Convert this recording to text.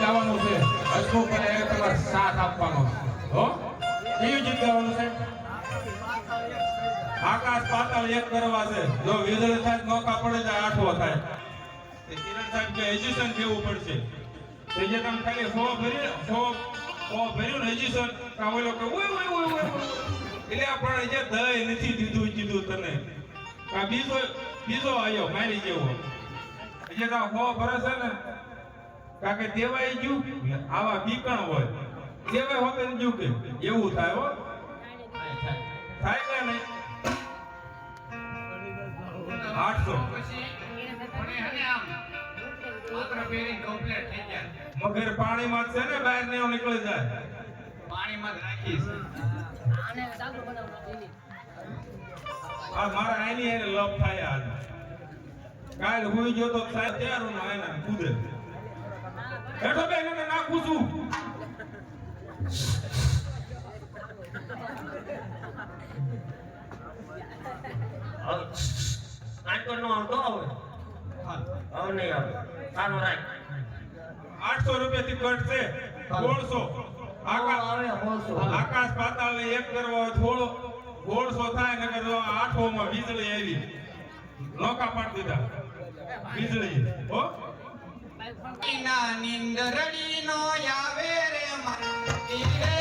ગાવાનું છે હસમુખ અને એને તમારે સાથ આપવાનો હો કયું ગીત ગાવાનું છે આકાશ પાતાળ એક કરવા છે જો વીજળી થાય નોકા પડે તો આઠવો થાય તે કિરણ સાહેબ કે એજ્યુકેશન દેવું પડશે તે જે તમે ખાલી 100 ભર્યું ને એજ્યુકેશન કા ઓલો કે ઓય એટલે આપણે જે દય નથી દીધું કીધું તને કા બીજો આયો મારી જેવો જે તા 100 ભરે છે ને કા કે દેવાઈ ગયું આવા બીકણ હોય દેવાય હોતે ને ગયું કે એવું થાય હો થાય કે નહીં 800 મગર પાણીમાં છે ને બહાર ને નીકળી જાય પાણીમાં જ રાખીશ આ મારા આની એને લપ થાય આજ કાલ હોઈ ગયો તો થાય તૈયાર હું એના કૂદે બેઠો બે એને નાખું છું આટલો નો આવતો હવે નહીં આવે સારું રાખ 800 રૂપિયા થી કટ છે 1600 આકાશ પાતાળ ને એક કરવા થોડો 1600 થાય નકર 800 માં વીજળી આવી નોકા પાડી દીધા વીજળી હો ના નિંદરડી નો આવે રે મારી